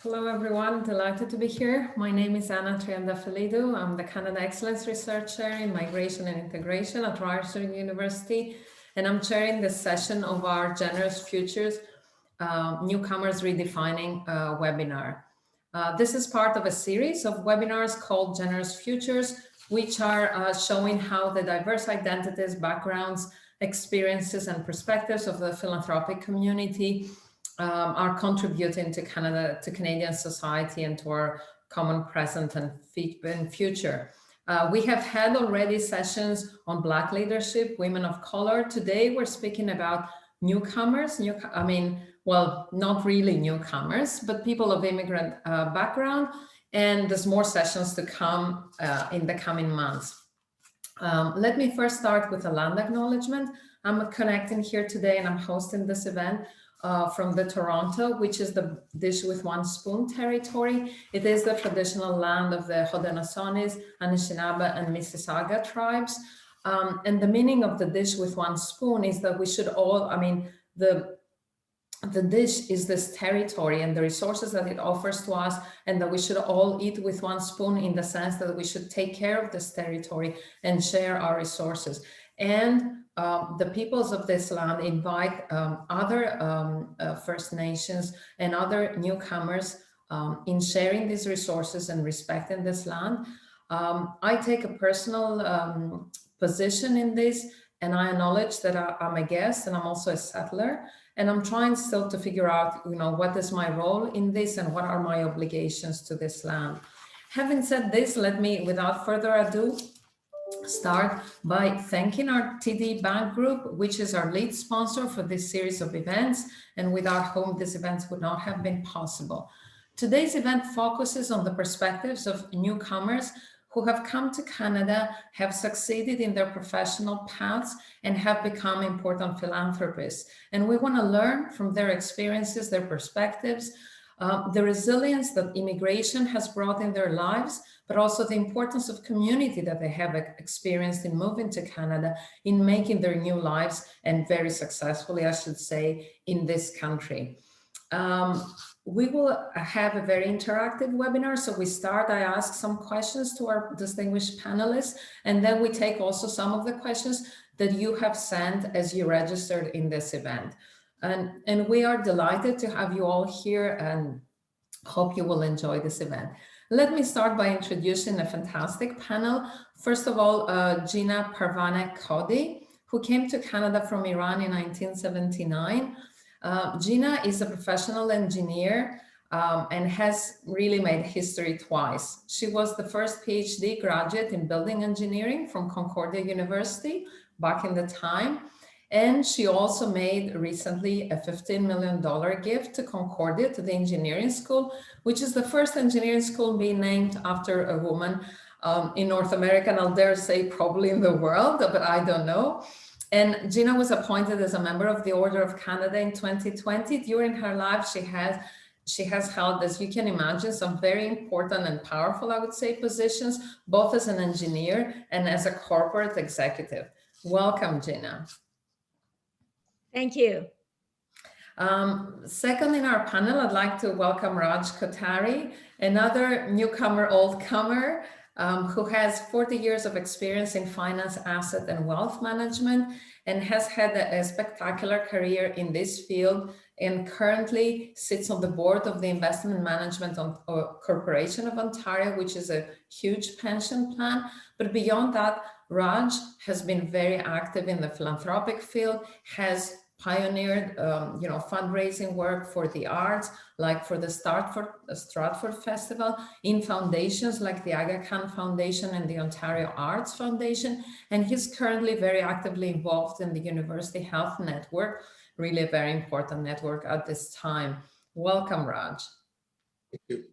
Hello, everyone. Delighted to be here. My name is Anna Triandafiliou. I'm the Canada Excellence Researcher in Migration and Integration at Raj University, and I'm chairing this session of our Generous Futures Newcomers Redefining webinar. This is part of a series of webinars called Generous Futures, which are showing how the diverse identities, backgrounds, experiences, and perspectives of the philanthropic community are contributing to Canada, to Canadian society, and to our common present and future. We have had already sessions on Black leadership, women of color. Today, we're speaking about newcomers. Well, not really newcomers, but people of immigrant background. And there's more sessions to come in the coming months. Let me first start with a land acknowledgement. I'm connecting here today and I'm hosting this event from the Toronto, which is the Dish with One Spoon territory. It is the traditional land of the Hodenosaunee, Anishinaabe, and Mississauga tribes. And the meaning of the Dish with One Spoon is that we should all, the dish is this territory and the resources that it offers to us, and that we should all eat with one spoon, in the sense that we should take care of this territory and share our resources. And the peoples of this land invite other First Nations and other newcomers in sharing these resources and respecting this land. I take a personal position in this, and I acknowledge that I'm a guest and I'm also a settler, and I'm trying still to figure out, what is my role in this and what are my obligations to this land. Having said this, let me, without further ado, start by thanking our TD Bank Group, which is our lead sponsor for this series of events, and without whom these events would not have been possible. Today's event focuses on the perspectives of newcomers who have come to Canada, have succeeded in their professional paths, and have become important philanthropists. And we want to learn from their experiences, their perspectives, the resilience that immigration has brought in their lives, but also the importance of community that they have experienced in moving to Canada, in making their new lives, and very successfully, I should say, in this country. We will have a very interactive webinar. So I ask some questions to our distinguished panelists, and then we take also some of the questions that you have sent as you registered in this event. And we are delighted to have you all here and hope you will enjoy this event. Let me start by introducing a fantastic panel. First of all, Gina Parvaneh Kodi, who came to Canada from Iran in 1979. Gina is a professional engineer and has really made history twice. She was the first PhD graduate in building engineering from Concordia University back in the time. And she also made recently a $15 million gift to Concordia, to the engineering school, which is the first engineering school being named after a woman in North America, and I'll dare say probably in the world, but I don't know. And Gina was appointed as a member of the Order of Canada in 2020. During her life, she has held, as you can imagine, some very important and powerful, I would say, positions, both as an engineer and as a corporate executive. Welcome, Gina. Thank you. Second in our panel, I'd like to welcome Raj Kotari, another newcomer, old-comer, who has 40 years of experience in finance, asset, and wealth management, and has had a spectacular career in this field, and currently sits on the board of the Investment Management Corporation of Ontario, which is a huge pension plan. But beyond that, Raj has been very active in the philanthropic field, has pioneered, fundraising work for the arts, like for the Stratford Festival, in foundations like the Aga Khan Foundation and the Ontario Arts Foundation. And he's currently very actively involved in the University Health Network, really a very important network at this time. Welcome, Raj. Thank you.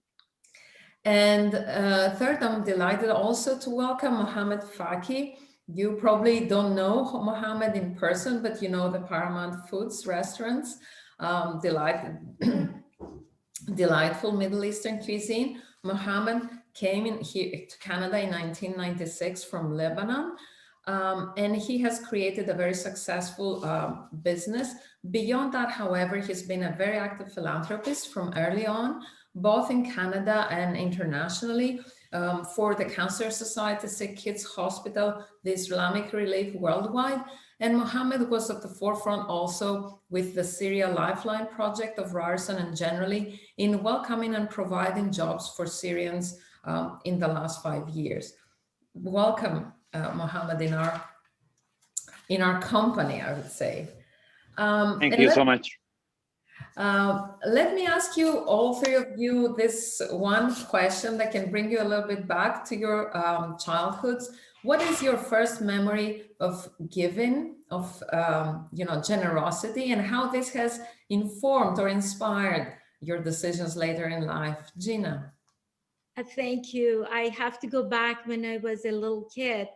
And third, I'm delighted also to welcome Mohammed Faki. You probably don't know Mohammed in person, but you know the Paramount Foods restaurants, delightful Middle Eastern cuisine. Mohammed came here to Canada in 1996 from Lebanon, and he has created a very successful business. Beyond that, however, he's been a very active philanthropist from early on, both in Canada and internationally, for the Cancer Society, Sick Kids Hospital, the Islamic Relief Worldwide. And Mohammed was at the forefront also with the Syria Lifeline project of Ryerson and generally in welcoming and providing jobs for Syrians in the last 5 years. Welcome, Mohammed, in our company, I would say. Thank you so much. Let me ask you, all three of you, this one question that can bring you a little bit back to your childhoods. What is your first memory of giving, of generosity, and how this has informed or inspired your decisions later in life? Gina. Thank you. I have to go back when I was a little kid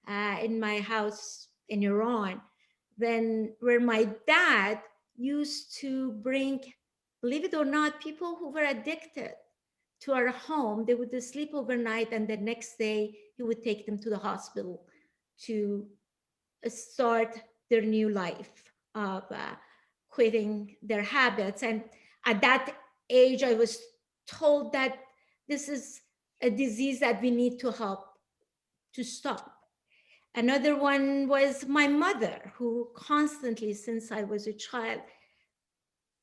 in my house in Iran, where my dad used to bring, believe it or not, people who were addicted to our home. They would sleep overnight, and the next day he would take them to the hospital to start their new life of quitting their habits. And at that age, I was told that this is a disease that we need to help to stop. Another one was my mother, who constantly, since I was a child,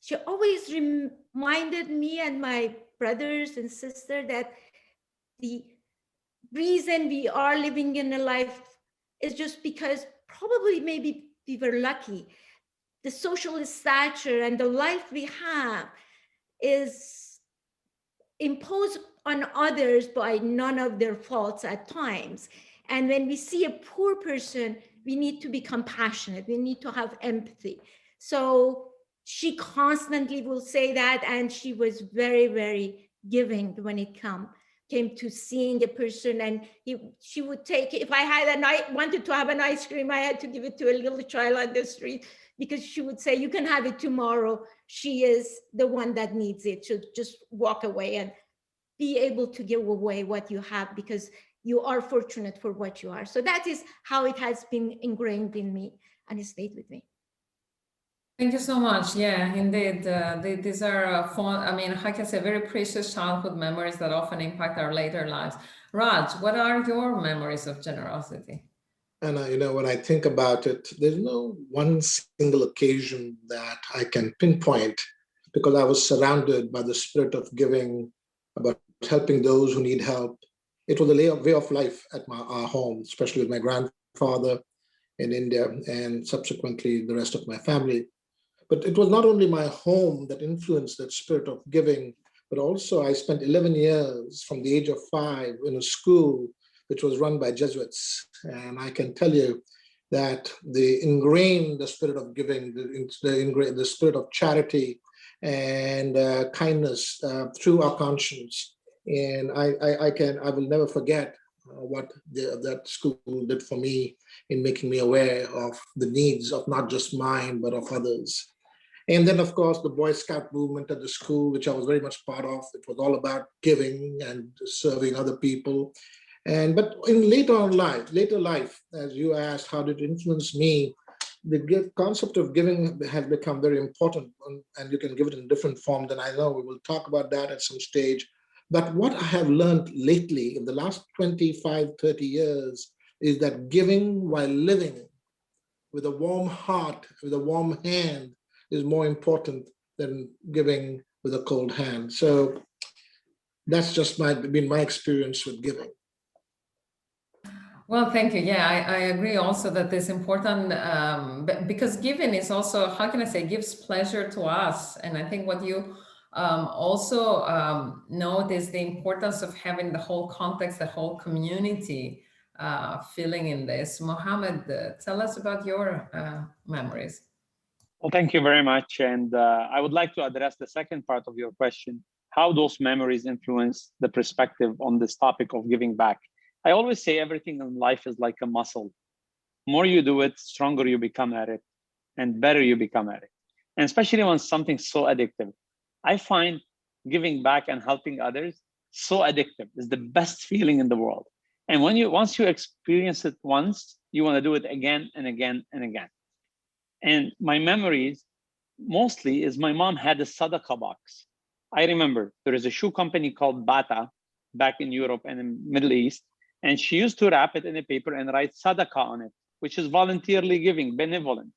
she always reminded me and my brothers and sister that the reason we are living in a life is just because probably maybe we were lucky. The social stature and the life we have is imposed on others by none of their faults at times. And when we see a poor person, we need to be compassionate. We need to have empathy. So she constantly will say that, and she was very, very giving when it came to seeing a person. And she would take, if I wanted to have an ice cream, I had to give it to a little child on the street, because she would say, you can have it tomorrow. She is the one that needs it. So just walk away and be able to give away what you have, because you are fortunate for what you are. So that is how it has been ingrained in me, and it stayed with me. Thank you so much. Yeah, indeed. These are how can I say, very precious childhood memories that often impact our later lives. Raj, what are your memories of generosity? And when I think about it, there's no one single occasion that I can pinpoint, because I was surrounded by the spirit of giving, about helping those who need help. It was a way of life at our home, especially with my grandfather in India and subsequently the rest of my family. But it was not only my home that influenced that spirit of giving, but also I spent 11 years from the age of 5 in a school which was run by Jesuits. And I can tell you that they ingrained the spirit of giving, the spirit of charity and kindness through our conscience. And I will never forget what that school did for me in making me aware of the needs of not just mine, but of others. And then, of course, the Boy Scout movement at the school, which I was very much part of. It was all about giving and serving other people. But in later life, as you asked, how did it influence me? The concept of giving has become very important, and you can give it in different form. Then I know we will talk about that at some stage. But what I have learned lately in the last 25, 30 years is that giving while living with a warm heart, with a warm hand, is more important than giving with a cold hand. So that's just been my experience with giving. Well, thank you. Yeah, I agree also that it's important because giving is also, how can I say, gives pleasure to us. And I think what you also note is the importance of having the whole context, the whole community feeling in this. Mohammed, tell us about your memories. Well, thank you very much. And I would like to address the second part of your question, how those memories influence the perspective on this topic of giving back. I always say everything in life is like a muscle. More you do it, stronger you become at it, and better you become at it. And especially when something's so addictive. I find giving back and helping others so addictive. It's the best feeling in the world. And once you experience it once, you want to do it again and again and again. And my memories mostly is my mom had a sadaqah box. I remember there is a shoe company called Bata back in Europe and in Middle East, and she used to wrap it in a paper and write sadaqah on it, which is voluntarily giving, benevolent.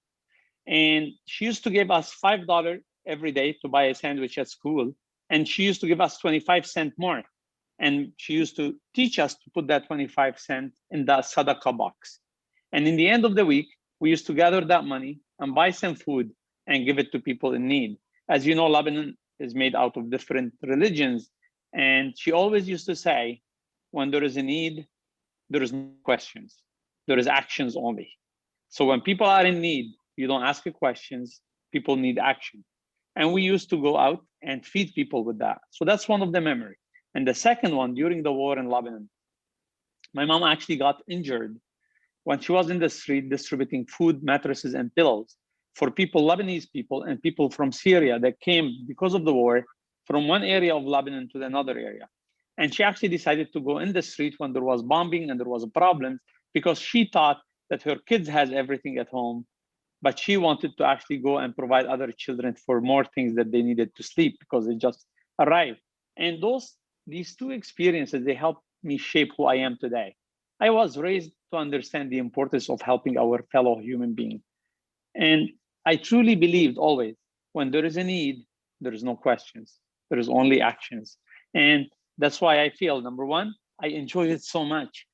And she used to give us $5 every day to buy a sandwich at school, and she used to give us 25 cents more. And she used to teach us to put that 25 cents in the sadaqah box. And in the end of the week, we used to gather that money and buy some food and give it to people in need. As you know, Lebanon is made out of different religions. And she always used to say, when there is a need, there is no questions. There is actions only. So when people are in need, you don't ask questions, people need action. And we used to go out and feed people with that. So that's one of the memories. And the second one, during the war in Lebanon, my mom actually got injured when she was in the street distributing food, mattresses, and pillows for people, Lebanese people, and people from Syria that came because of the war from one area of Lebanon to another area. And she actually decided to go in the street when there was bombing and there was a problem, because she thought that her kids has everything at home, but she wanted to actually go and provide other children for more things that they needed to sleep because they just arrived. And these two experiences, they helped me shape who I am today. I was raised to understand the importance of helping our fellow human being. And I truly believed always, when there is a need, there is no questions, there is only actions. And that's why I feel, number one, I enjoy it so much.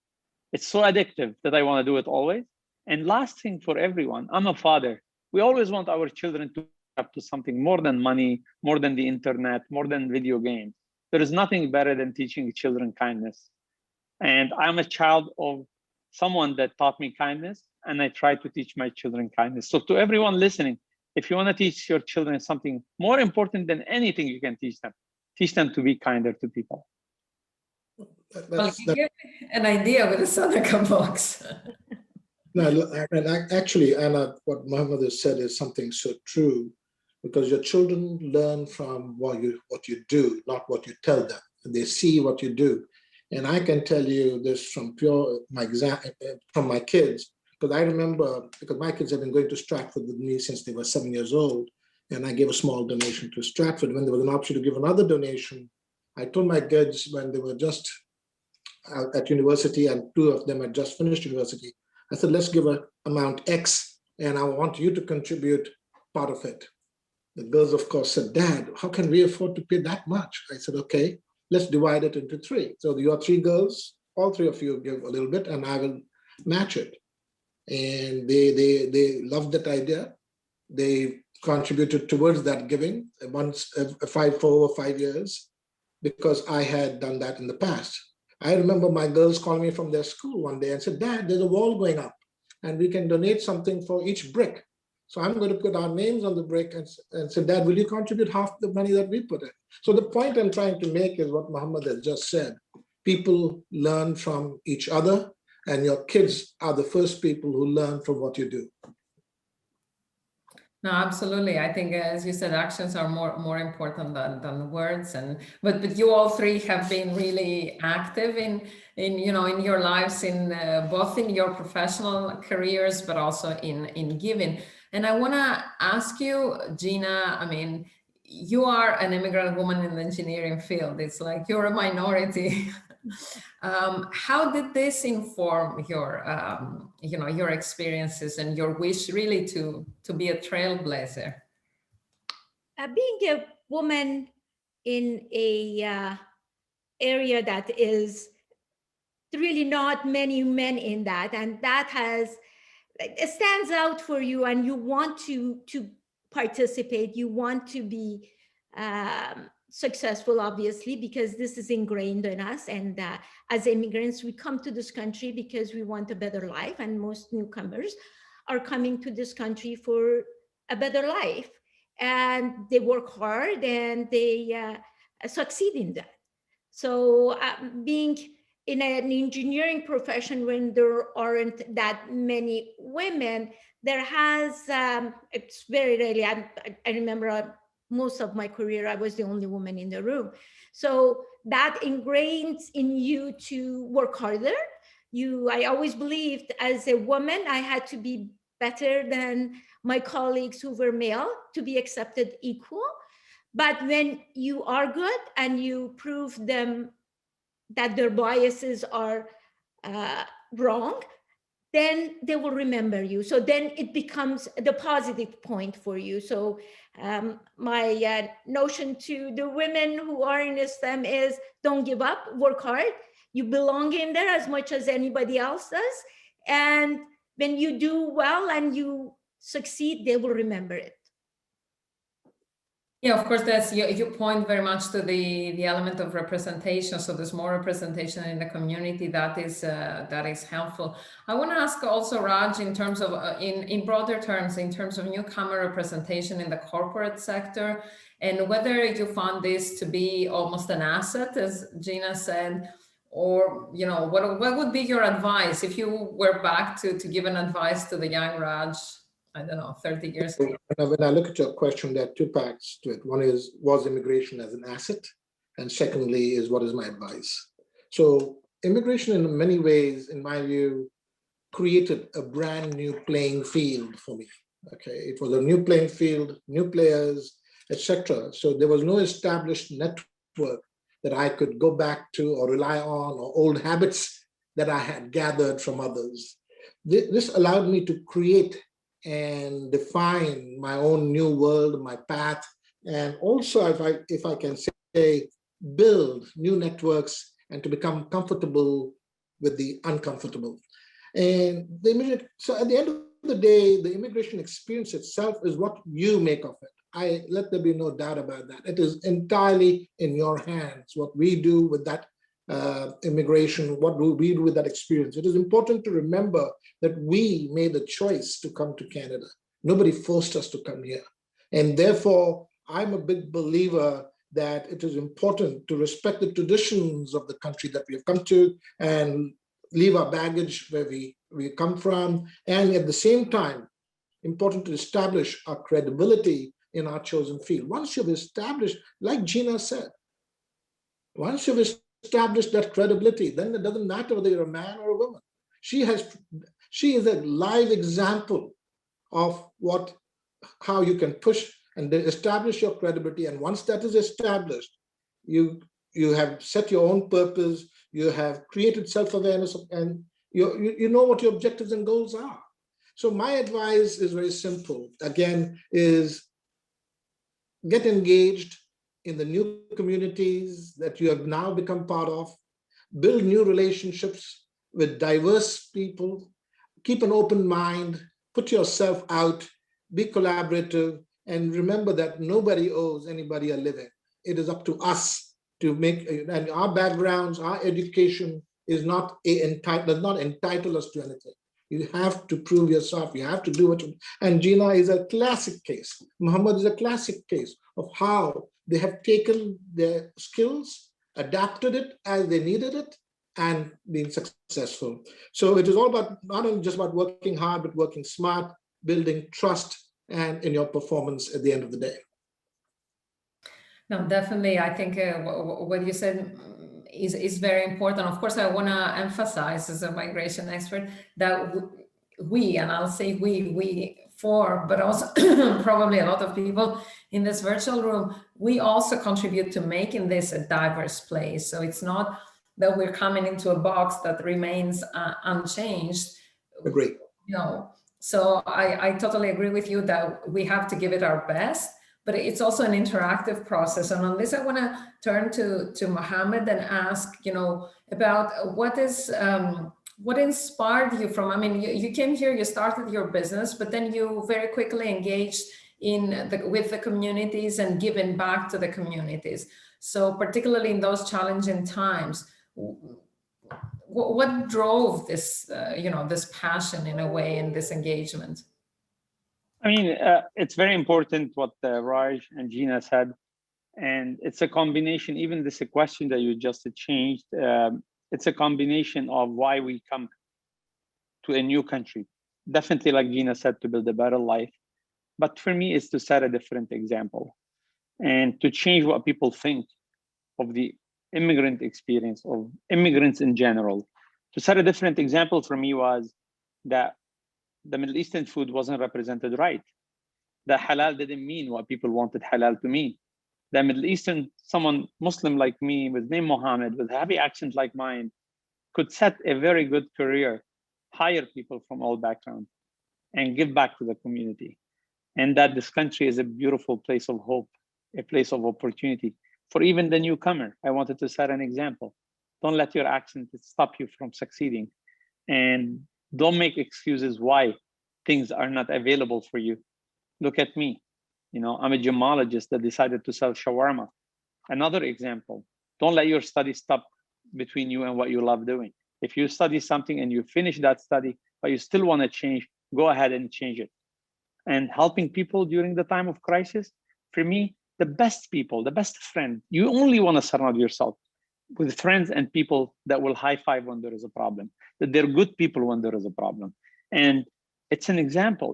It's so addictive that I want to do it always. And last thing for everyone, I'm a father. We always want our children to up to something more than money, more than the internet, more than video games. There is nothing better than teaching children kindness. And I'm a child of someone that taught me kindness, and I try to teach my children kindness. So to everyone listening, if you want to teach your children something more important than anything you can teach them to be kinder to people. Well, you give me an idea with the sadaqah box. No, actually, Anna, what Mohammed has said is something so true, because your children learn from what you do, not what you tell them. They see what you do. And I can tell you this from from my kids, because I remember, because my kids have been going to Stratford with me since they were 7 years old, and I gave a small donation to Stratford. When there was an option to give another donation, I told my kids when they were just at university and two of them had just finished university, I said, let's give an amount X, and I want you to contribute part of it. The girls, of course, said, Dad, how can we afford to pay that much? I said, okay, let's divide it into three. So your three girls, all three of you give a little bit, and I will match it. And they loved that idea. They contributed towards that giving for over 5 years, because I had done that in the past. I remember my girls calling me from their school one day and said, Dad, there's a wall going up and we can donate something for each brick. So I'm going to put our names on the brick and say, Dad, will you contribute half the money that we put in? So the point I'm trying to make is what Mohammed has just said. People learn from each other, and your kids are the first people who learn from what you do. No, absolutely. I think, as you said, actions are more important than words. But you all three have been really active in your lives, in both in your professional careers, but also in giving. And I want to ask you, Gina. I mean, you are an immigrant woman in the engineering field. It's like you're a minority. How did this inform your experiences and your wish really to be a trailblazer? Being a woman in a area that is really not many men in that, and that it stands out for you, and you want to participate, you want to be successful, obviously, because this is ingrained in us. And as immigrants, we come to this country because we want a better life, and most newcomers are coming to this country for a better life, and they work hard and they succeed in that. So being in an engineering profession, when there aren't that many women, there has, it's very rarely, I remember most of my career, I was the only woman in the room. So that ingrains in you to work harder. I always believed as a woman, I had to be better than my colleagues who were male to be accepted equal. But when you are good and you prove them that their biases are wrong, then they will remember you. So then it becomes the positive point for you. So my notion to the women who are in STEM is don't give up, work hard. You belong in there as much as anybody else does. And when you do well and you succeed, they will remember it. Yeah, of course, that's you point very much to the element of representation. So there's more representation in the community that is helpful. I want to ask also, Raj, in terms of in broader terms, in terms of newcomer representation in the corporate sector, and whether you found this to be almost an asset, as Gina said, or what would be your advice if you were back to give an advice to the young Raj, I don't know, 30 years ago? When I look at your question, there are two parts to it. One is, was immigration as an asset? And secondly is, what is my advice? So immigration in many ways, in my view, created a brand new playing field for me. Okay, it was a new playing field, new players, etc. So there was no established network that I could go back to or rely on, or old habits that I had gathered from others. This allowed me to create and define my own new world, my path, and also, if I can say, build new networks and to become comfortable with the uncomfortable. And so at the end of the day, the immigration experience itself is what you make of it. Let there be no doubt about that. It is entirely in your hands, what we do with that immigration, what we do with that experience. It is important to remember that we made the choice to come to Canada. Nobody forced us to come here. And therefore, I'm a big believer that it is important to respect the traditions of the country that we have come to and leave our baggage where we come from. And at the same time, important to establish our credibility in our chosen field. Once you've established, like Gina said, once you've established that credibility, then it doesn't matter whether you're a man or a woman. She is a live example of how you can push and establish your credibility. And once that is established, you have set your own purpose, you have created self-awareness, and you know what your objectives and goals are. So my advice is very simple. Again, is get engaged in the new communities that you have now become part of, build new relationships with diverse people, keep an open mind, put yourself out, be collaborative, and remember that nobody owes anybody a living. It is up to us to make, and our backgrounds, our education does not entitle us to anything. You have to prove yourself. You have to do what and Gina is a classic case. Mohammed is a classic case of how they have taken their skills, adapted it as they needed it, and been successful. So it is all about, not only just about working hard, but working smart, building trust, and in your performance at the end of the day. No, definitely. I think what you said is very important. Of course, I want to emphasize as a migration expert that we, and I'll say we for, but also probably a lot of people in this virtual room, we also contribute to making this a diverse place. So it's not that we're coming into a box that remains unchanged. Agree. So I totally agree with you that we have to give it our best, but it's also an interactive process. And on this, I want to turn to Mohammed and ask, about what inspired you from, I mean, you came here, you started your business, but then you very quickly engaged with the communities and giving back to the communities. So particularly in those challenging times, what drove this, this passion in a way, and this engagement? I mean, it's very important what Raj and Gina said, and it's a combination. Even this question that you just changed, it's a combination of why we come to a new country. Definitely, like Gina said, to build a better life. But for me, it's to set a different example and to change what people think of the immigrant experience, of immigrants in general. To set a different example for me was that the Middle Eastern food wasn't represented right. The halal didn't mean what people wanted halal to mean. that Middle Eastern, someone Muslim like me, with name Mohammed, with a happy accent like mine, could set a very good career, hire people from all backgrounds, and give back to the community. And that this country is a beautiful place of hope, a place of opportunity for even the newcomer. I wanted to set an example. Don't let your accent stop you from succeeding. And don't make excuses why things are not available for you. Look at me. I'm a gemologist that decided to sell shawarma. Another example, don't let your study stop between you and what you love doing. If you study something and you finish that study, but you still want to change, go ahead and change it. And helping people during the time of crisis, for me, the best people, the best friend, you only want to surround yourself with friends and people that will high five when there is a problem, that they're good people when there is a problem. And it's an example.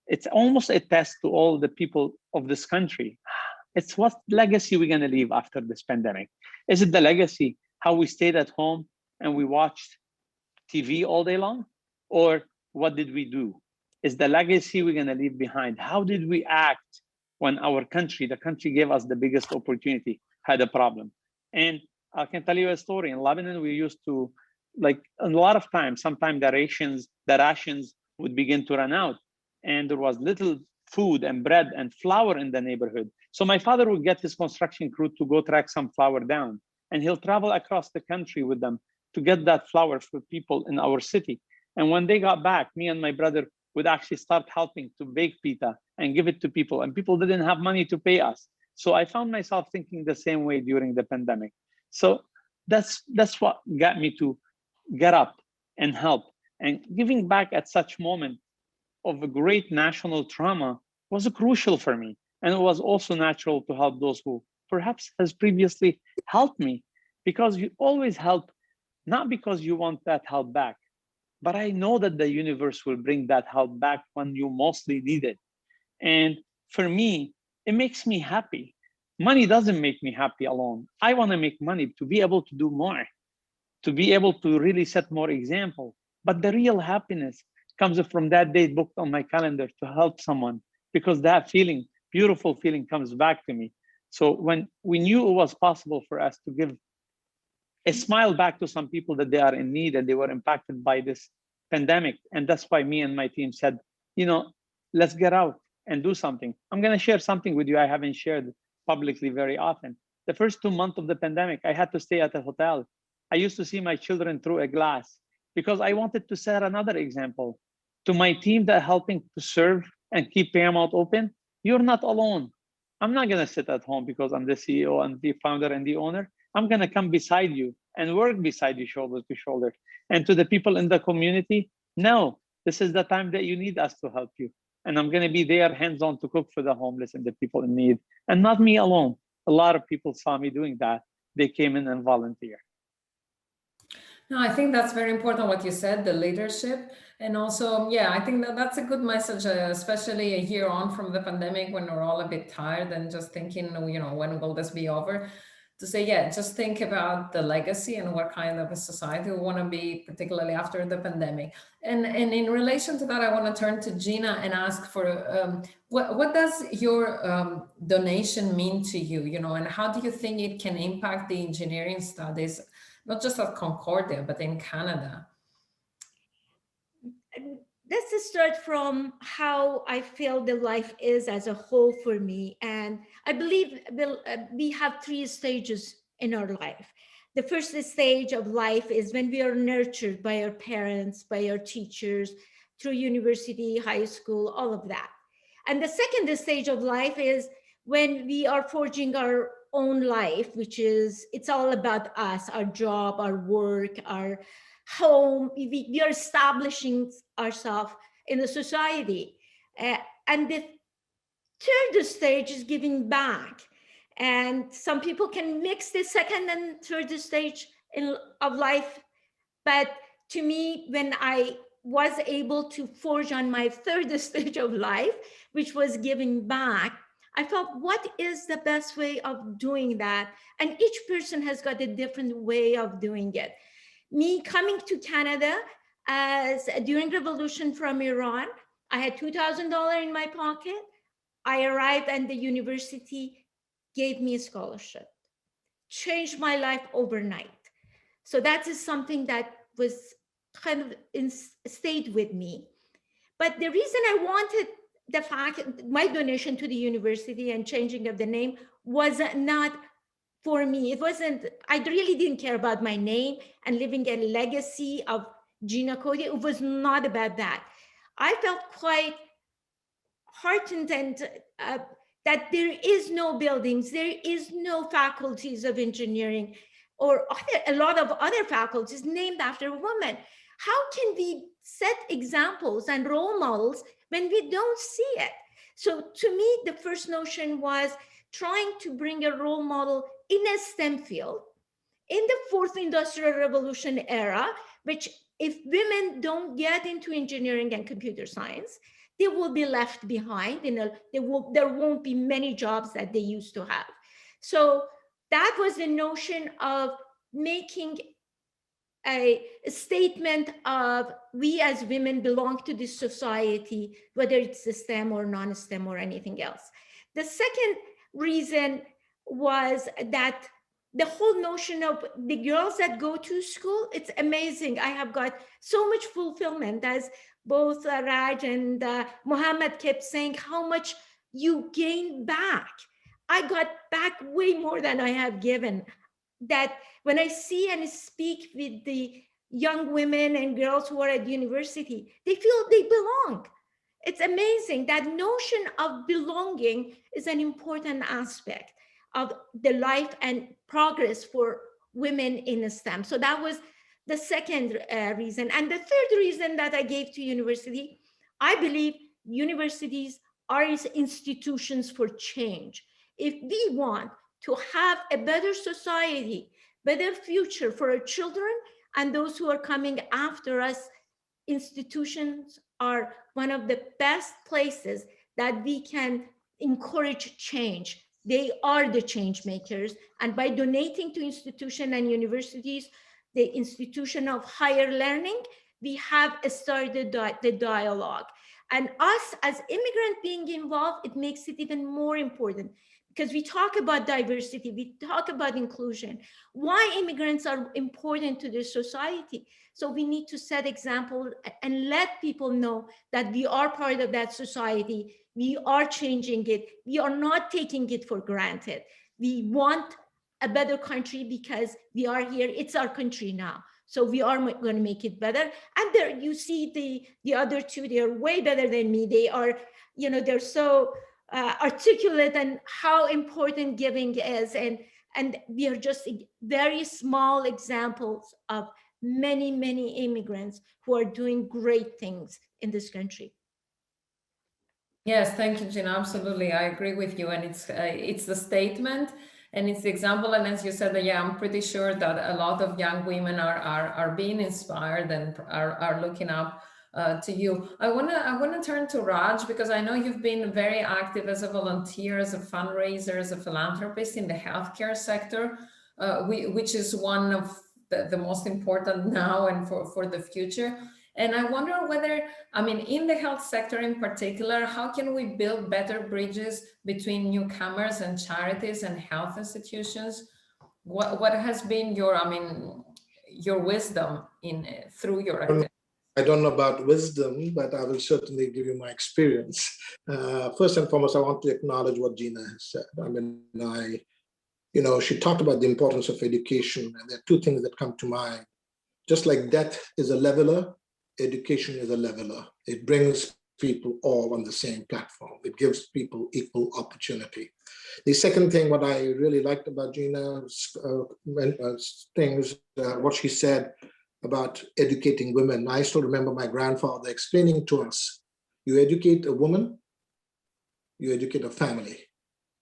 It's almost a test to all the people of this country. It's what legacy we're going to leave after this pandemic. Is it the legacy how we stayed at home and we watched TV all day long? Or what did we do? Is the legacy we're going to leave behind? How did we act when our country, the country gave us the biggest opportunity, had a problem? And I can tell you a story. In Lebanon, we used to, like a lot of times, sometimes the rations would begin to run out. And there was little food and bread and flour in the neighborhood. So my father would get his construction crew to go track some flour down. And he'll travel across the country with them to get that flour for people in our city. And when they got back, me and my brother would actually start helping to bake pita and give it to people. And people didn't have money to pay us. So I found myself thinking the same way during the pandemic. So that's what got me to get up and help. And giving back at such moment of a great national trauma was crucial for me. And it was also natural to help those who perhaps has previously helped me, because you always help, not because you want that help back, but I know that the universe will bring that help back when you mostly need it. And for me, it makes me happy. Money doesn't make me happy alone. I want to make money to be able to do more, to be able to really set more example. But the real happiness comes from that date booked on my calendar to help someone, because that feeling, beautiful feeling, comes back to me. So when we knew it was possible for us to give a smile back to some people that they are in need and they were impacted by this pandemic, and that's why me and my team said, let's get out and do something. I'm going to share something with you I haven't shared publicly very often. The first 2 months of the pandemic, I had to stay at a hotel. I used to see my children through a glass because I wanted to set another example to my team that helping to serve and keep Paramount open. You're not alone. I'm not going to sit at home because I'm the CEO and the founder and the owner. I'm going to come beside you and work beside you shoulder to shoulder. And to the people in the community, no, this is the time that you need us to help you. And I'm going to be there hands-on to cook for the homeless and the people in need. And not me alone. A lot of people saw me doing that. They came in and volunteered. No, I think that's very important what you said, the leadership. And also, yeah, I think that's a good message, especially a year on from the pandemic when we're all a bit tired and just thinking, when will this be over? To say, yeah, just think about the legacy and what kind of a society we want to be, particularly after the pandemic. And in relation to that, I want to turn to Gina and ask for what does your donation mean to you, and how do you think it can impact the engineering studies, not just at Concordia, but in Canada? Let's start from how I feel the life is as a whole for me. And I believe we have 3 stages in our life. The first stage of life is when we are nurtured by our parents, by our teachers, through university, high school, all of that. And the second stage of life is when we are forging our own life, which is, it's all about us, our job, our work, our home. We are establishing ourselves in the society. And the third stage is giving back. And some people can mix the second and third stage of life. But to me, when I was able to forge on my third stage of life, which was giving back, I thought, what is the best way of doing that? And each person has got a different way of doing it. Me coming to Canada during revolution from Iran, I had $2,000 in my pocket. I arrived at the university gave me a scholarship, changed my life overnight. So that is something that was kind of stayed with me. But the reason I wanted the fact, my donation to the university and changing of the name was not for me. It wasn't, I really didn't care about my name and leaving a legacy of Gina Cody. It was not about that. I felt quite heartened and that there is no buildings, there is no faculties of engineering or a lot of other faculties named after a woman. How can we set examples and role models when we don't see it? So to me, the first notion was trying to bring a role model in a STEM field in the fourth industrial revolution era, which if women don't get into engineering and computer science, they will be left behind. There won't be many jobs that they used to have. So that was the notion of making a statement of we as women belong to this society, whether it's STEM or non-STEM or anything else. The second reason was that the whole notion of the girls that go to school, it's amazing. I have got so much fulfillment, as both Raj and Mohammed kept saying, how much you gain back. I got back way more than I have given. That when I see and speak with the young women and girls who are at university, they feel they belong. It's amazing. That notion of belonging is an important aspect of the life and progress for women in STEM. So that was the second reason. And the third reason that I gave to university, I believe universities are institutions for change. If we want to have a better society, better future for our children and those who are coming after us, institutions are one of the best places that we can encourage change. They are the change makers. And by donating to institutions and universities, the institution of higher learning, we have started the dialogue. And us as immigrants being involved, it makes it even more important because we talk about diversity, we talk about inclusion, why immigrants are important to the society. So we need to set example and let people know that we are part of that society. We are changing it. We are not taking it for granted. We want a better country because we are here. It's our country now. So we are going to make it better. And there you see the other two, they are way better than me. They are, they're so articulate and how important giving is. And we are just very small examples of many, many immigrants who are doing great things in this country. Yes, thank you, Gina. Absolutely, I agree with you. And it's the statement and it's the example. And as you said, yeah, I'm pretty sure that a lot of young women are being inspired and are looking up to you. I wanna turn to Raj because I know you've been very active as a volunteer, as a fundraiser, as a philanthropist in the healthcare sector, which is one of the most important now and for the future. And I wonder whether, in the health sector in particular, how can we build better bridges between newcomers and charities and health institutions? What has been your wisdom through your activity? I don't know about wisdom, but I will certainly give you my experience. First and foremost, I want to acknowledge what Gina has said. She talked about the importance of education, and there are two things that come to mind. Just like death is a leveler, education is a leveler. It brings people all on the same platform. It gives people equal opportunity. The second thing, what I really liked about Gina's things, what she said about educating women. I still remember my grandfather explaining to us, you educate a woman, you educate a family.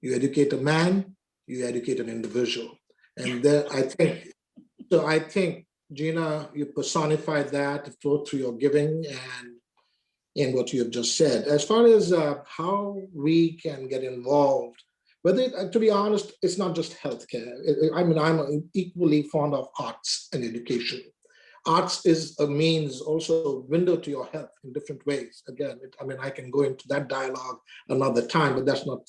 You educate a man, you educate an individual. And then I think, Gina, you personified that through your giving and in what you have just said. As far as how we can get involved, to be honest, it's not just healthcare. I'm equally fond of arts and education. Arts is a means, also a window to your health in different ways. Again, I can go into that dialogue another time, but that's not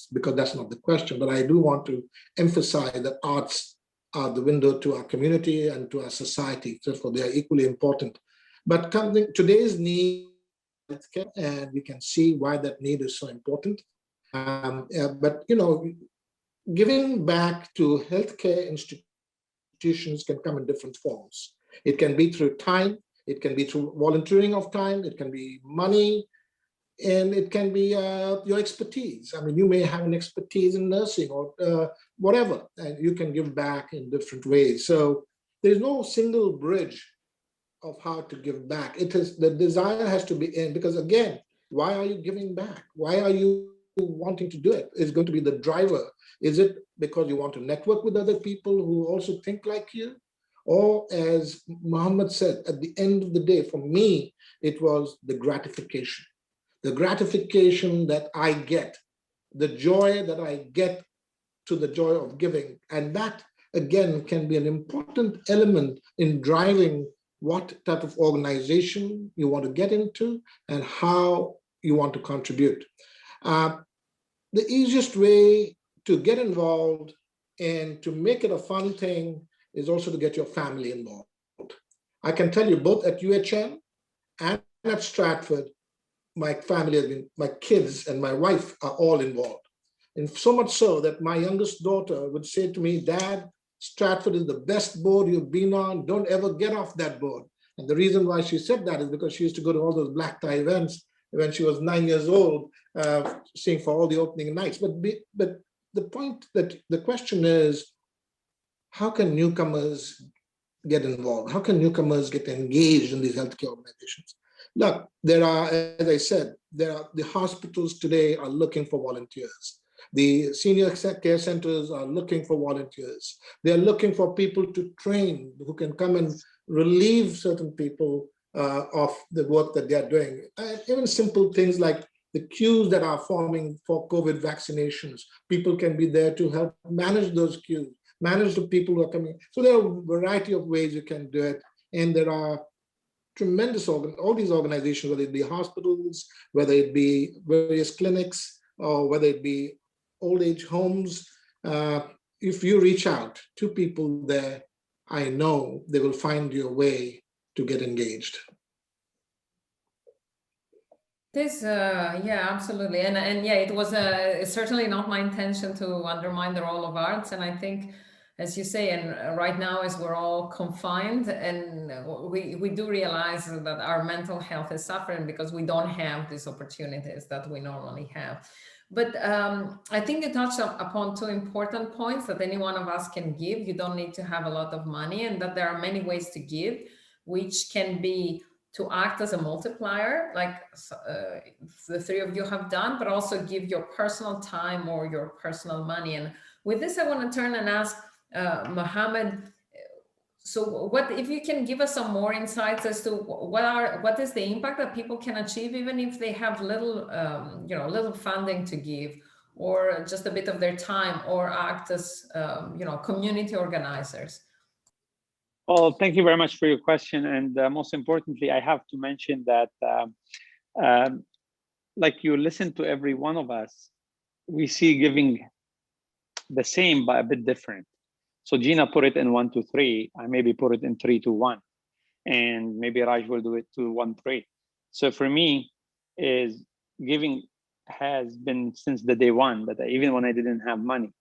the question. But I do want to emphasize that arts are the window to our community and to our society. Therefore, they are equally important. But today's need, and we can see why that need is so important. But giving back to healthcare institutions can come in different forms. It can be through time, it can be through volunteering of time, it can be money, and it can be your expertise. You may have an expertise in nursing or whatever, and you can give back in different ways. So there's no single bridge of how to give back. It is the desire has to be in, because again, why are you giving back? Why are you wanting to do it? Is going to be the driver. Is it because you want to network with other people who also think like you? Or as Mohammed said, at the end of the day, for me, it was the gratification. The gratification that I get, the joy that I get to the joy of giving. And that, again, can be an important element in driving what type of organization you want to get into and how you want to contribute. The easiest way to get involved and to make it a fun thing is also to get your family involved. I can tell you, both at UHN and at Stratford, my family has been, my kids and my wife are all involved. And so much so that my youngest daughter would say to me, Dad, Stratford is the best board you've been on. Don't ever get off that board. And the reason why she said that is because she used to go to all those black tie events when she was 9 years old, seeing for all the opening nights. But the point that the question is, how can newcomers get involved? How can newcomers get engaged in these healthcare organizations? Look, there are, as I said, the hospitals today are looking for volunteers. The senior care centers are looking for volunteers. They're looking for people to train who can come and relieve certain people of the work that they're doing. Even simple things like the queues that are forming for COVID vaccinations, people can be there to help manage those queues, manage the people who are coming. So there are a variety of ways you can do it. And there are tremendous, all these organizations, whether it be hospitals, whether it be various clinics, or whether it be old age homes. If you reach out to people there, I know they will find your way to get engaged. Yeah, absolutely. And yeah, it was certainly not my intention to undermine the role of arts. And I think, as you say, and right now as we're all confined, and we do realize that our mental health is suffering because we don't have these opportunities that we normally have. But I think you touched upon two important points, that any one of us can give. You don't need to have a lot of money, and that there are many ways to give, which can be to act as a multiplier, like the three of you have done, but also give your personal time or your personal money. And with this, I want to turn and ask Mohammed, so what, if you can give us some more insights as to what is the impact that people can achieve, even if they have little, little funding to give, or just a bit of their time, or act as, community organizers? Well, thank you very much for your question. And most importantly, I have to mention that like you listen to every one of us, we see giving the same, but a bit different. So Gina put it in 1, 2, 3. I maybe put it in 3, 2, 1. And maybe Raj will do it 2, 1, 3. So for me, is giving has been since the day one, that even when I didn't have money.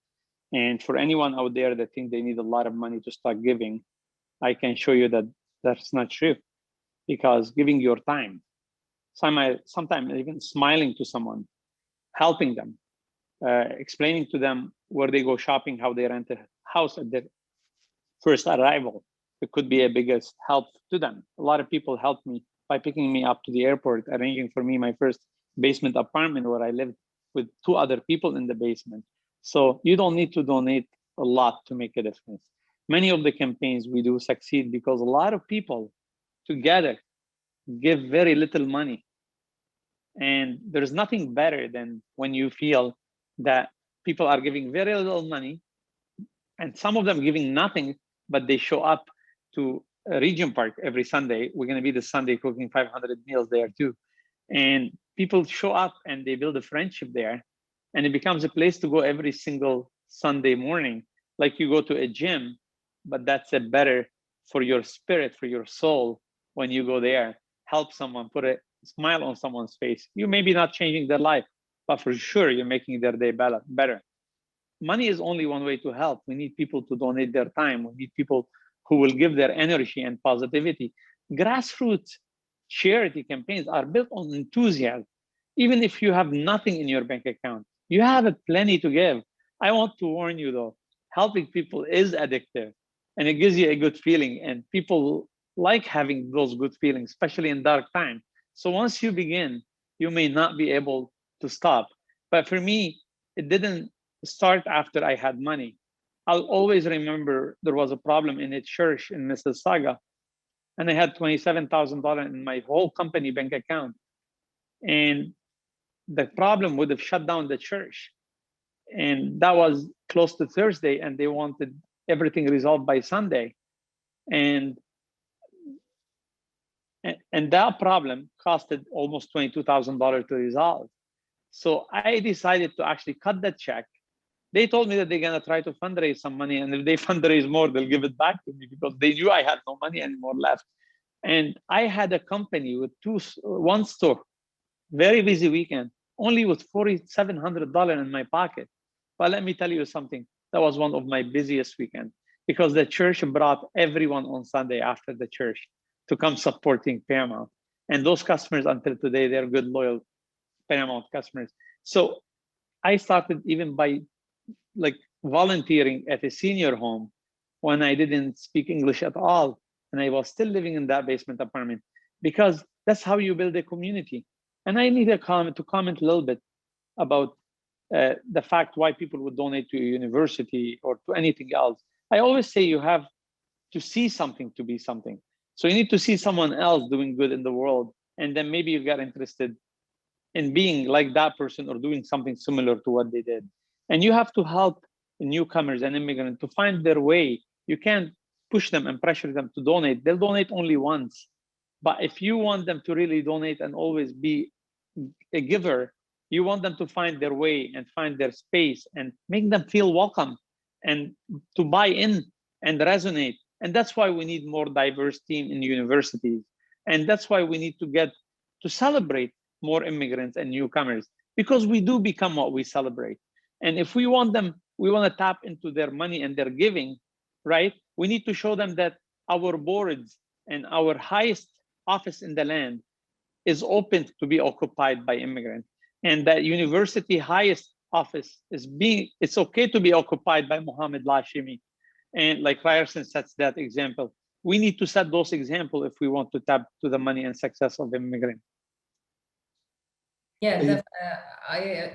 And for anyone out there that think they need a lot of money to start giving, I can show you that that's not true, because giving your time, sometimes even smiling to someone, helping them, explaining to them where they go shopping, how they rent a house at their first arrival, it could be a biggest help to them. A lot of people helped me by picking me up to the airport, arranging for me my first basement apartment where I lived with 2 other people in the basement. So you don't need to donate a lot to make a difference. Many of the campaigns we do succeed because a lot of people together give very little money. And there's nothing better than when you feel that people are giving very little money, and some of them giving nothing, but they show up to Regent Park every Sunday. We're going to be the Sunday cooking 500 meals there too. And people show up and they build a friendship there. And it becomes a place to go every single Sunday morning. Like you go to a gym, but that's a better for your spirit, for your soul. When you go there, help someone, put a smile on someone's face. You may be not changing their life, but for sure you're making their day better. Money is only one way to help. We need people to donate their time. We need people who will give their energy and positivity. Grassroots charity campaigns are built on enthusiasm. Even if you have nothing in your bank account, you have a plenty to give. I want to warn you though, helping people is addictive and it gives you a good feeling, and people like having those good feelings, especially in dark times. So once you begin, you may not be able to stop. But for me, it didn't start after I had money. I'll always remember there was a problem in a church in Mississauga, and I had $27,000 in my whole company bank account. And the problem would have shut down the church. And that was close to Thursday, and they wanted everything resolved by Sunday. And that problem costed almost $22,000 to resolve. So I decided to actually cut that check. They told me that they're gonna try to fundraise some money, and if they fundraise more, they'll give it back to me, because they knew I had no money anymore left. And I had a company with one store, very busy weekend, only with $4,700 in my pocket. But let me tell you something, that was one of my busiest weekends, because the church brought everyone on Sunday after the church to come supporting Paramount. And those customers until today, they're good, loyal Paramount customers. So I started even by like volunteering at a senior home when I didn't speak English at all. And I was still living in that basement apartment, because that's how you build a community. And I need to comment a little bit about the fact why people would donate to a university or to anything else. I always say you have to see something to be something. So you need to see someone else doing good in the world, and then maybe you get interested in being like that person or doing something similar to what they did. And you have to help newcomers and immigrants to find their way. You can't push them and pressure them to donate. They'll donate only once. But if you want them to really donate and always be a giver, you want them to find their way and find their space and make them feel welcome and to buy in and resonate. And that's why we need more diverse team in universities. And that's why we need to get to celebrate more immigrants and newcomers, because we do become what we celebrate. And if we want them, we want to tap into their money and their giving, right? We need to show them that our boards and our highest office in the land is open to be occupied by immigrants, and that university highest office it's okay to be occupied by Mohammed Lashimi. And like Ryerson sets that example. We need to set those examples if we want to tap to the money and success of immigrants. Yeah,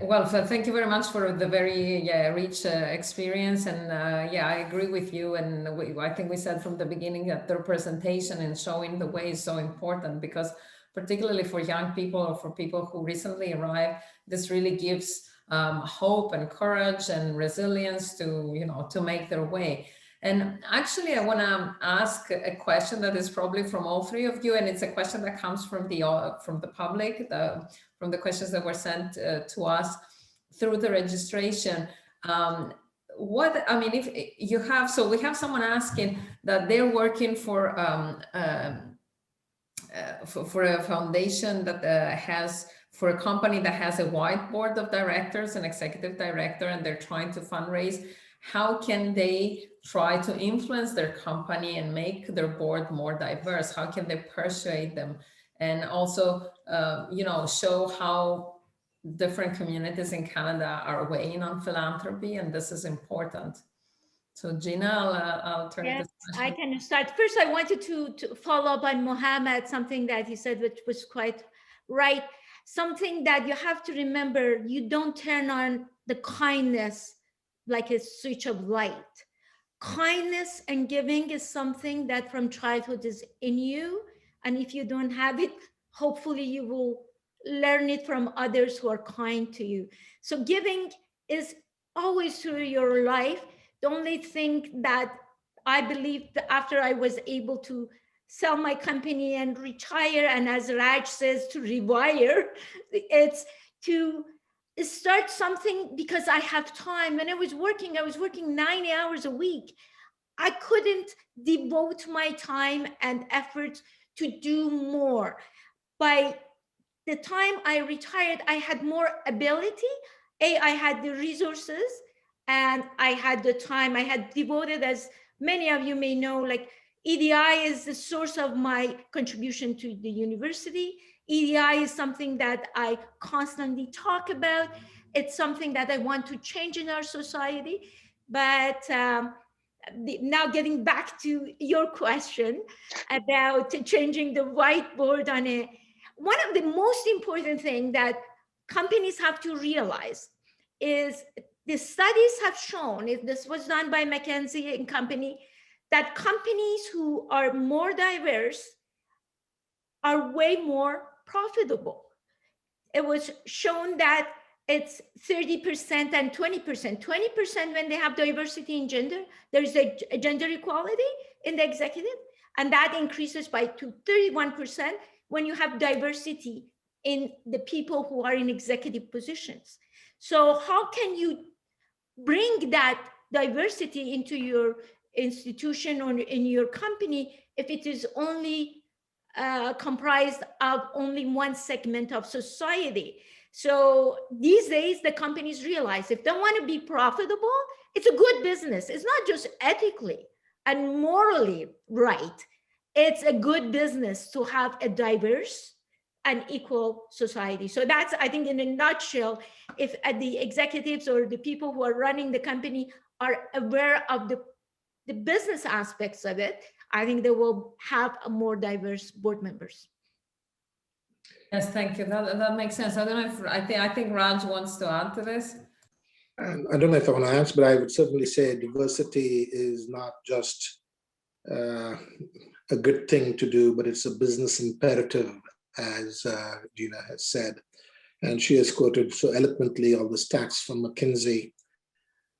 well, so thank you very much for the very rich experience, and I agree with you. And I think we said from the beginning that the representation and showing the way is so important, because particularly for young people or for people who recently arrived, this really gives hope and courage and resilience to make their way. And actually, I want to ask a question that is probably from all three of you, and it's a question that comes from the public, from the questions that were sent to us through the registration. If you have, so we have someone asking that they're working for a foundation that for a company that has a wide board of directors and executive director, and they're trying to fundraise. How can they try to influence their company and make their board more diverse? How can they persuade them? And also, show how different communities in Canada are weighing on philanthropy, and this is important. So Gina, I'll turn yes, this. I can start. First, I wanted to follow up on Mohammed, something that he said, which was quite right. Something that you have to remember, you don't turn on the kindness like a switch of light. Kindness and giving is something that from childhood is in you. And if you don't have it, hopefully you will learn it from others who are kind to you. So giving is always through your life. The only thing that I believe that after I was able to sell my company and retire, and as Raj says, to rewire, it's to start something because I have time. When I was working 9 hours a week. I couldn't devote my time and efforts to do more. By the time I retired, I had more ability. I had the resources and I had the time. I had devoted, as many of you may know, like EDI is the source of my contribution to the university. EDI is something that I constantly talk about. It's something that I want to change in our society. But now getting back to your question about changing the whiteboard on a, one of the most important things that companies have to realize is the studies have shown, if this was done by McKinsey and company, that companies who are more diverse are way more profitable. It was shown that it's 30% and 20%. 20% when they have diversity in gender, there's a gender equality in the executive, and that increases to 31% when you have diversity in the people who are in executive positions. So how can you bring that diversity into your institution or in your company if it is only comprised of only one segment of society? So these days, the companies realize if they want to be profitable, it's a good business. It's not just ethically and morally right. It's a good business to have a diverse and equal society. So that's, I think, in a nutshell, if the executives or the people who are running the company are aware of the business aspects of it, I think they will have a more diverse board members. Yes, thank you. That makes sense. I don't know if I think Raj wants to add to this. I don't know if I want to answer, but I would certainly say diversity is not just a good thing to do, but it's a business imperative, as Gina has said. And she has quoted so eloquently all the stats from McKinsey.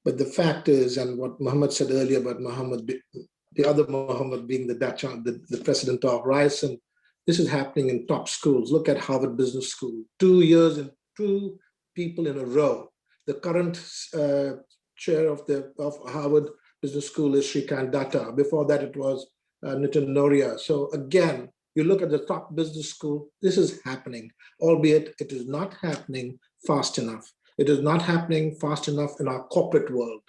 But the fact is, and what Mohammed said earlier about Mohammed, the other Mohammed being the president of Ryerson, this is happening in top schools. Look at Harvard Business School, 2 years and 2 people in a row. The current chair of Harvard Business School is Shrikant Datta. Before that, it was Nitin Noria. So again, you look at the top business school, this is happening, albeit it is not happening fast enough. It is not happening fast enough in our corporate world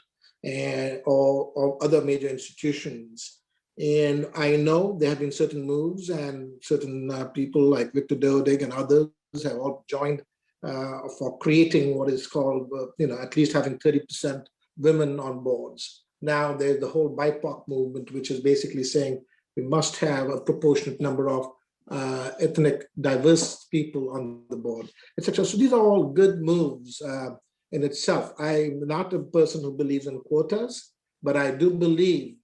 or other major institutions. And I know there have been certain moves, and certain people like Victor Dodig and others have all joined for creating what is called, at least having 30% women on boards. Now there's the whole BIPOC movement, which is basically saying we must have a proportionate number of ethnic diverse people on the board, etc. So these are all good moves in itself. I'm not a person who believes in quotas, but I do believe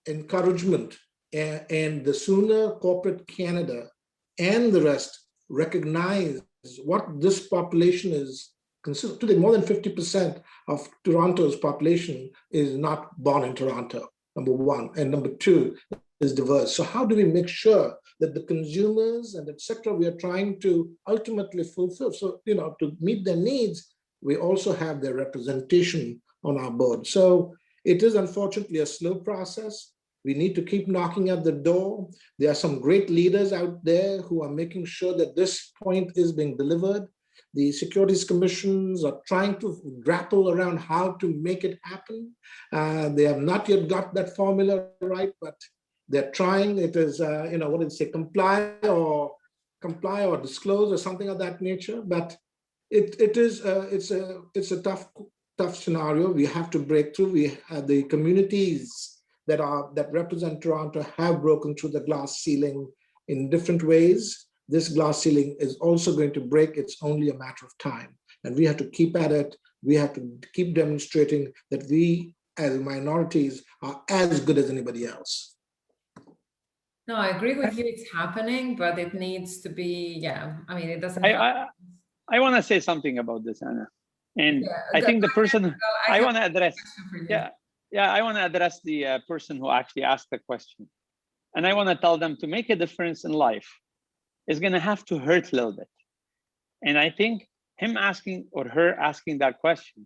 encouragement, and the sooner corporate Canada and the rest recognize what this population is considered. Today, more than 50% of Toronto's population is not born in Toronto, number one, and number two is diverse. So how do we make sure that the consumers and etc. we are trying to ultimately fulfill, so to meet their needs, we also have their representation on our board. So it is unfortunately a slow process. We need to keep knocking at the door. There are some great leaders out there who are making sure that this point is being delivered. The securities commissions are trying to grapple around how to make it happen. They have not yet got that formula right, but they're trying. It is, what did it say, comply or disclose or something of that nature. But it's a tough scenario. We have to break through. We have the communities that represent Toronto have broken through the glass ceiling in different ways. This glass ceiling is also going to break. It's only a matter of time. And we have to keep at it. We have to keep demonstrating that we as minorities are as good as anybody else. No, I agree with you. It's happening, but it needs to be, it doesn't. I want to say something about this, Anna. And I think the person I want to address, Yeah, I want to address the person who actually asked the question. And I want to tell them to make a difference in life is going to have to hurt a little bit. And I think him asking or her asking that question,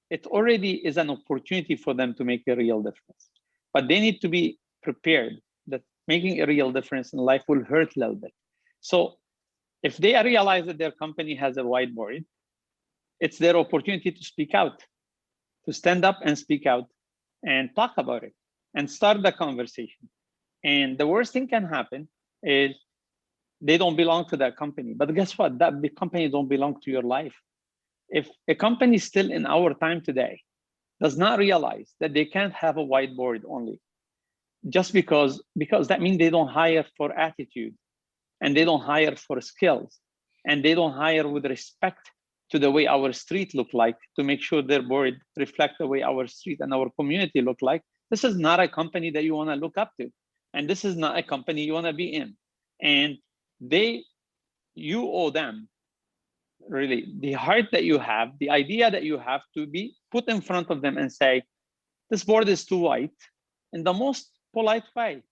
it already is an opportunity for them to make a real difference. But they need to be prepared that making a real difference in life will hurt a little bit. So if they realize that their company has a whiteboard, it's their opportunity to speak out, to stand up and speak out and talk about it and start the conversation. And the worst thing can happen is they don't belong to that company. But guess what? That big company don't belong to your life. If a company still in our time today does not realize that they can't have a whiteboard only, just because that means they don't hire for attitude, and they don't hire for skills, and they don't hire with respect to the way our street look like, to make sure their board reflect the way our street and our community look like. This is not a company that you want to look up to, and this is not a company you want to be in. And you owe them really the heart that you have, the idea that you have, to be put in front of them and say, this board is too white, in the most polite way.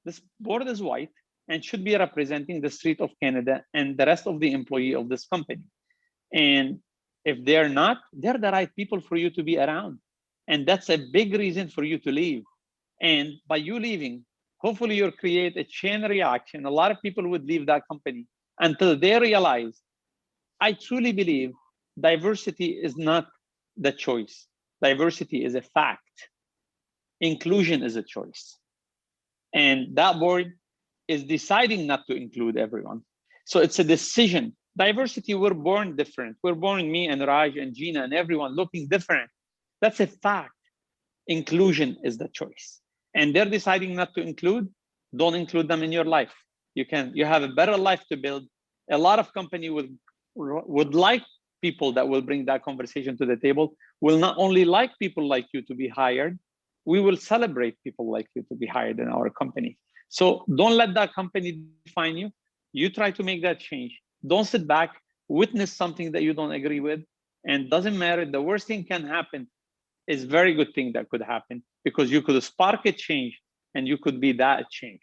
This board is white and should be representing the street of Canada and the rest of the employee of this company. And if they're not, they're the right people for you to be around. And that's a big reason for you to leave. And by you leaving, hopefully you'll create a chain reaction. A lot of people would leave that company until they realize, I truly believe diversity is not the choice. Diversity is a fact. Inclusion is a choice. And that board is deciding not to include everyone. So it's a decision. Diversity, we're born different. We're born, me and Raj and Gina and everyone, looking different. That's a fact. Inclusion is the choice. And they're deciding not to include, don't include them in your life. You have a better life to build. A lot of companies would like people that will bring that conversation to the table, will not only like people like you to be hired, we will celebrate people like you to be hired in our company. So don't let that company define you. You try to make that change. Don't sit back, witness something that you don't agree with, and doesn't matter. The worst thing can happen is very good thing that could happen, because you could spark a change and you could be that change.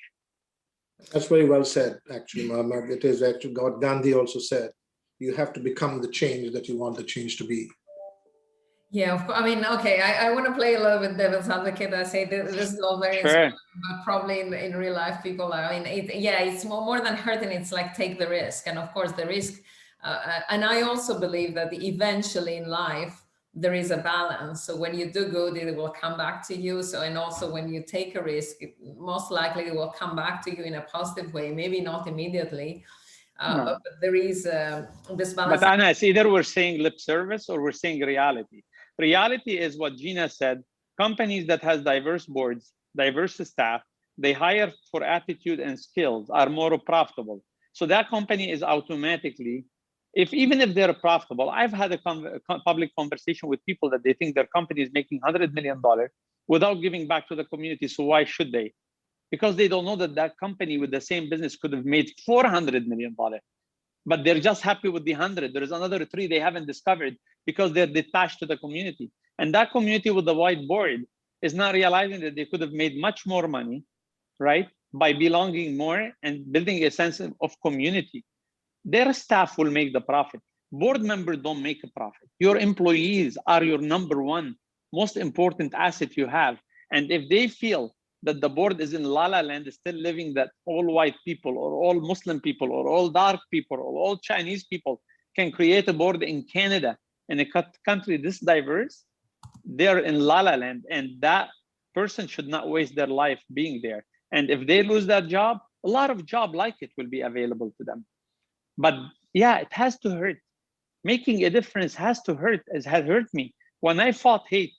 That's very well said, actually, Mohammed. It is actually what Gandhi also said. You have to become the change that you want the change to be. Yeah, of course. I mean, okay, I want to play a little bit devil's advocate. I say this is all very inspiring, but probably in real life, people are, I mean, it's more than hurting. It's like, take the risk. And of course, the risk, and I also believe that eventually in life, there is a balance. So when you do good, it will come back to you. So, and also when you take a risk, most likely it will come back to you in a positive way, maybe not immediately. No. But there is this balance. But Anna, it's either we're saying lip service or we're saying reality. Reality is what Gina said. Companies that has diverse boards, diverse staff, they hire for attitude and skills, are more profitable. So that company is automatically, even if they're profitable, I've had a public conversation with people that they think their company is making $100 million without giving back to the community. So why should they? Because they don't know that that company with the same business could have made $400 million. But they're just happy with the 100. There is another 3 they haven't discovered because they're detached to the community. And that community with the whiteboard is not realizing that they could have made much more money, right? By belonging more and building a sense of community. Their staff will make the profit. Board members don't make a profit. Your employees are your number one most important asset you have. And if they feel that the board is in la la land, still living that all white people or all Muslim people or all dark people or all Chinese people can create a board in Canada, in a country this diverse, they're in la la land, and that person should not waste their life being there. And if they lose that job, a lot of jobs like it will be available to them. But yeah, it has to hurt. Making a difference has to hurt. It has hurt me. When I fought hate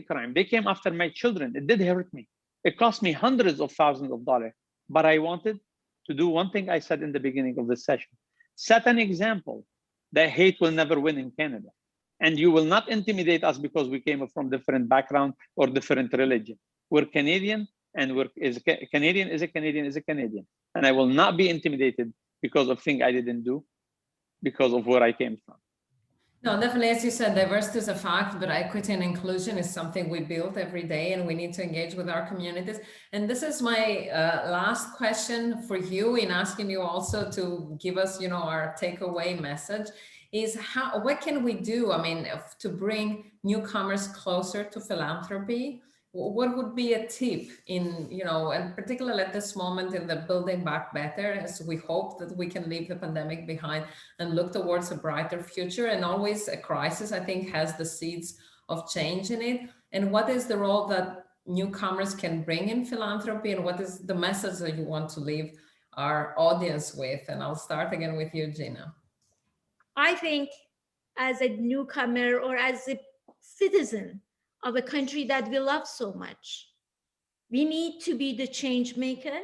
crime, they came after my children. It did hurt me. It cost me hundreds of thousands of dollars. But I wanted to do one thing I said in the beginning of the session. Set an example that hate will never win in Canada. And you will not intimidate us because we came from different background or different religion. We're Canadian, and Canadian is a Canadian. And I will not be intimidated because of things I didn't do, because of where I came from. No, definitely, as you said, diversity is a fact, but equity and inclusion is something we build every day, and we need to engage with our communities. And this is my last question for you, in asking you also to give us, our takeaway message is what can we do? I mean, to bring newcomers closer to philanthropy? What would be a tip in, and particularly at this moment in the building back better, as we hope that we can leave the pandemic behind and look towards a brighter future? And always a crisis, I think, has the seeds of change in it. And what is the role that newcomers can bring in philanthropy, and what is the message that you want to leave our audience with? And I'll start again with you, Gina. I think as a newcomer or as a citizen of a country that we love so much, we need to be the change maker,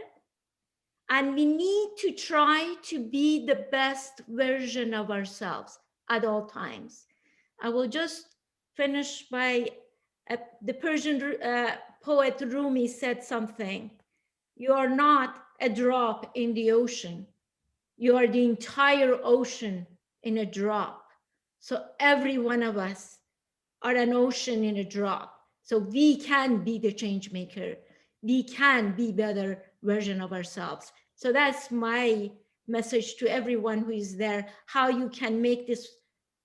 and we need to try to be the best version of ourselves at all times. I will just finish by the Persian poet Rumi said something. You are not a drop in the ocean. You are the entire ocean in a drop. So every one of us are an ocean in a drop. So we can be the change maker. We can be better version of ourselves. So that's my message to everyone who is there, how you can make this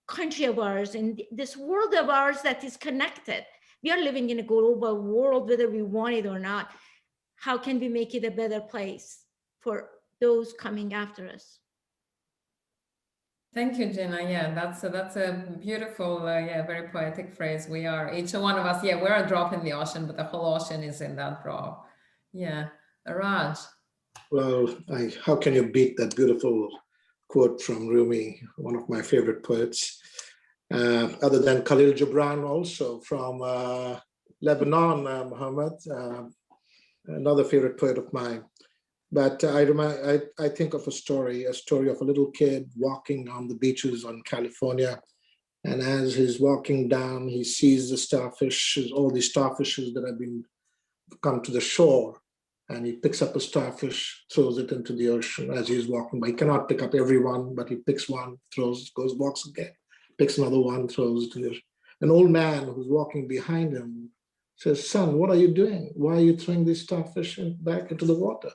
country of ours and this world of ours that is connected. We are living in a global world, whether we want it or not. How can we make it a better place for those coming after us? Thank you, Gina. Yeah, that's a beautiful, very poetic phrase. We are, each one of us, we're a drop in the ocean, but the whole ocean is in that drop. Yeah. Raj. Well, how can you beat that beautiful quote from Rumi, one of my favorite poets, other than Khalil Gibran, also from Lebanon, Mohammed, another favorite poet of mine. But I think of a story of a little kid walking on the beaches on California. And as he's walking down, he sees the starfish, all these starfishes that have come to the shore. And he picks up a starfish, throws it into the ocean as he's walking by. He cannot pick up every one, but he picks one, walks again, picks another one, throws it to the ocean. An old man who's walking behind him says, "Son, what are you doing? Why are you throwing these starfish back into the water?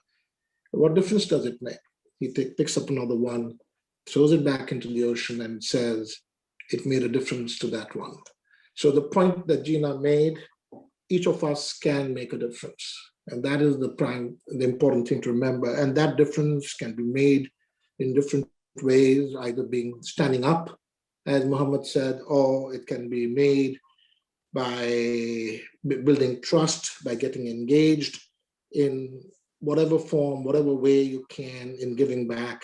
What difference does it make?" He picks up another one, throws it back into the ocean, and says, "It made a difference to that one." So the point that Gina made, each of us can make a difference. And that is the important thing to remember. And that difference can be made in different ways, either standing up, as Mohammed said, or it can be made by building trust, by getting engaged in whatever form, whatever way you can in giving back,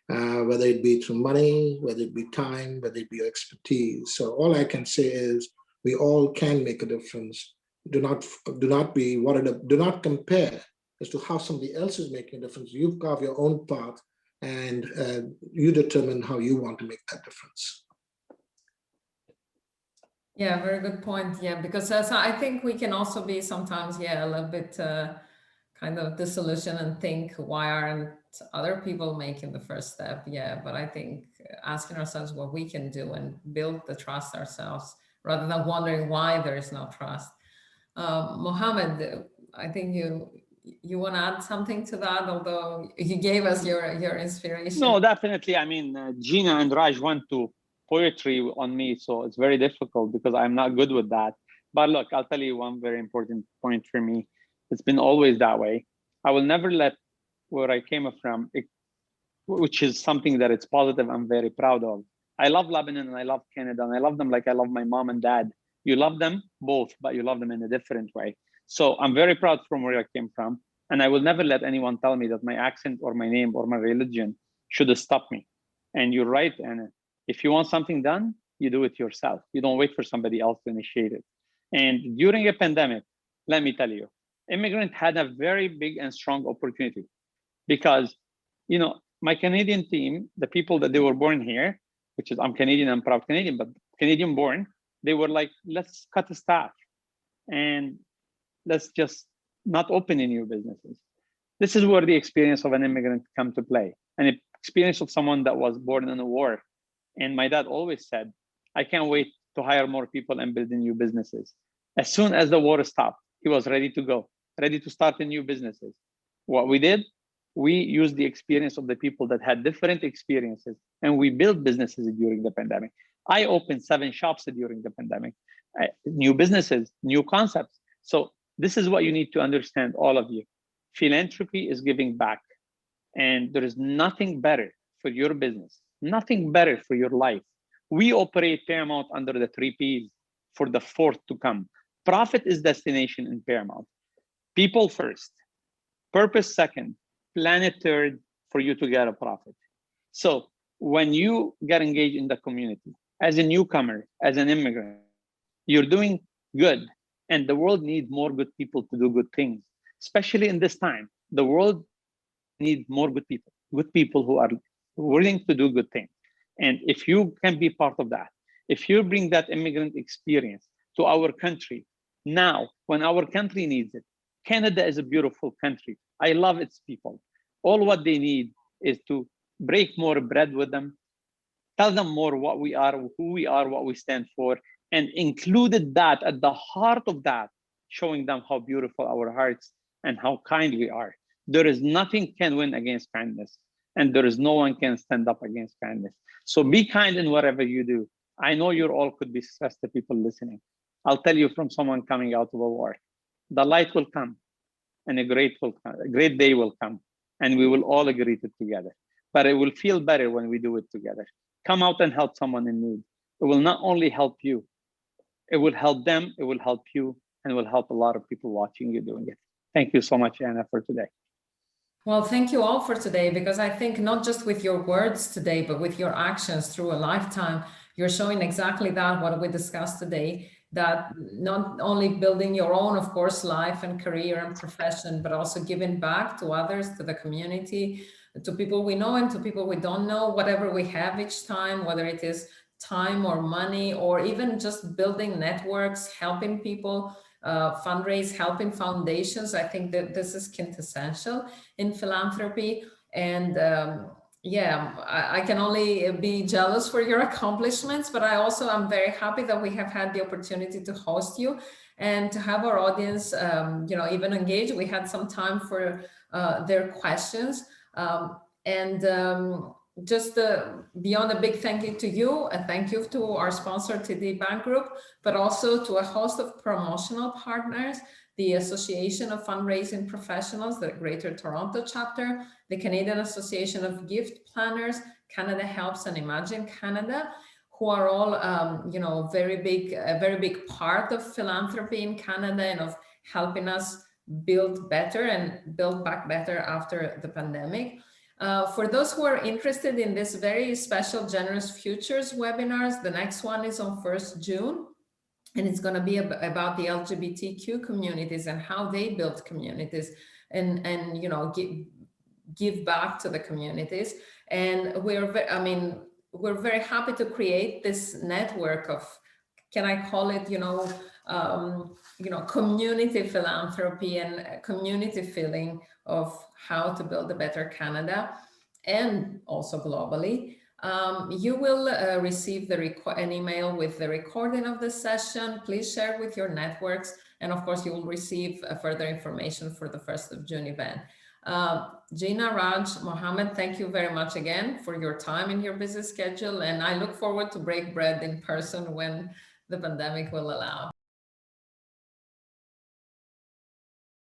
whether it be through money, whether it be time, whether it be your expertise. So all I can say is we all can make a difference. Do not be worried. Do not compare as to how somebody else is making a difference. You carve your own path, and you determine how you want to make that difference. Yeah, very good point. Yeah, because I think we can also be sometimes, a little bit kind of disillusioned and think, why aren't other people making the first step? Yeah, but I think asking ourselves what we can do and build the trust ourselves, rather than wondering why there is no trust. Mohammed, I think you want to add something to that, although you gave us your inspiration. No, definitely. I mean, Gina and Raj went to poetry on me, so it's very difficult because I'm not good with that. But look, I'll tell you one very important point for me. It's been always that way. I will never let where I came from, which is something that it's positive, I'm very proud of. I love Lebanon and I love Canada, and I love them like I love my mom and dad. You love them both, but you love them in a different way. So I'm very proud from where I came from. And I will never let anyone tell me that my accent or my name or my religion should stop me. And you're right, Anna. If you want something done, you do it yourself. You don't wait for somebody else to initiate it. And during a pandemic, let me tell you, immigrant had a very big and strong opportunity because, my Canadian team, the people that they were born here, which is I'm Canadian, I'm proud Canadian, but Canadian born, they were like, let's cut the staff and let's just not open any new businesses. This is where the experience of an immigrant come to play, an experience of someone that was born in a war. And my dad always said, I can't wait to hire more people and build new businesses. As soon as the war stopped, he was ready to go, ready to start the new businesses. What we did, we used the experience of the people that had different experiences, and we built businesses during the pandemic. I opened 7 shops during the pandemic, new businesses, new concepts. So this is what you need to understand, all of you. Philanthropy is giving back, and there is nothing better for your business, nothing better for your life. We operate Paramount under the 3 Ps for the 4th to come. Profit is destination in Paramount. People first, purpose second, planet third, for you to get a profit. So when you get engaged in the community, as a newcomer, as an immigrant, you're doing good, and the world needs more good people to do good things. Especially in this time, the world needs more good people who are willing to do good things. And if you can be part of that, if you bring that immigrant experience to our country now, when our country needs it, Canada is a beautiful country. I love its people. All what they need is to break more bread with them, tell them more what we are, who we are, what we stand for, and included that at the heart of that, showing them how beautiful our hearts and how kind we are. There is nothing can win against kindness, and there is no one can stand up against kindness. So be kind in whatever you do. I know you all could be stressed, the people listening. I'll tell you from someone coming out of a war, the light will come, and a great day will come, and we will all agree to it together. But it will feel better when we do it together. Come out and help someone in need. It will not only help you, it will help them, it will help you, and it will help a lot of people watching you doing it. Thank you so much, Anna, for today. Well, thank you all for today, because I think not just with your words today, but with your actions through a lifetime, you're showing exactly that, what we discussed today, that not only building your own, of course, life and career and profession, but also giving back to others, to the community, to people we know and to people we don't know, whatever we have each time, whether it is time or money, or even just building networks, helping people, fundraise, helping foundations. I think that this is quintessential in philanthropy. And yeah, I can only be jealous for your accomplishments, but I also am very happy that we have had the opportunity to host you and to have our audience, even engage. We had some time for their questions. Just beyond a big thank you to you, a thank you to our sponsor, TD Bank Group, but also to a host of promotional partners, the Association of Fundraising Professionals, the Greater Toronto chapter, the Canadian Association of Gift Planners, Canada Helps, and Imagine Canada, who are all, a very big part of philanthropy in Canada and of helping us build better and build back better after the pandemic. For those who are interested in this very special Generous Futures webinars, the next one is on 1st June, and it's going to be about the LGBTQ communities and how they build communities and give back to the communities. And we're very happy to create this network of, can I call it, community philanthropy and community feeling of how to build a better Canada and also globally. You will receive an email with the recording of the session. Please share with your networks. And of course, you will receive further information for the 1st of June event. Gina, Raj, Mohammed, thank you very much again for your time in your busy schedule. And I look forward to break bread in person when the pandemic will allow.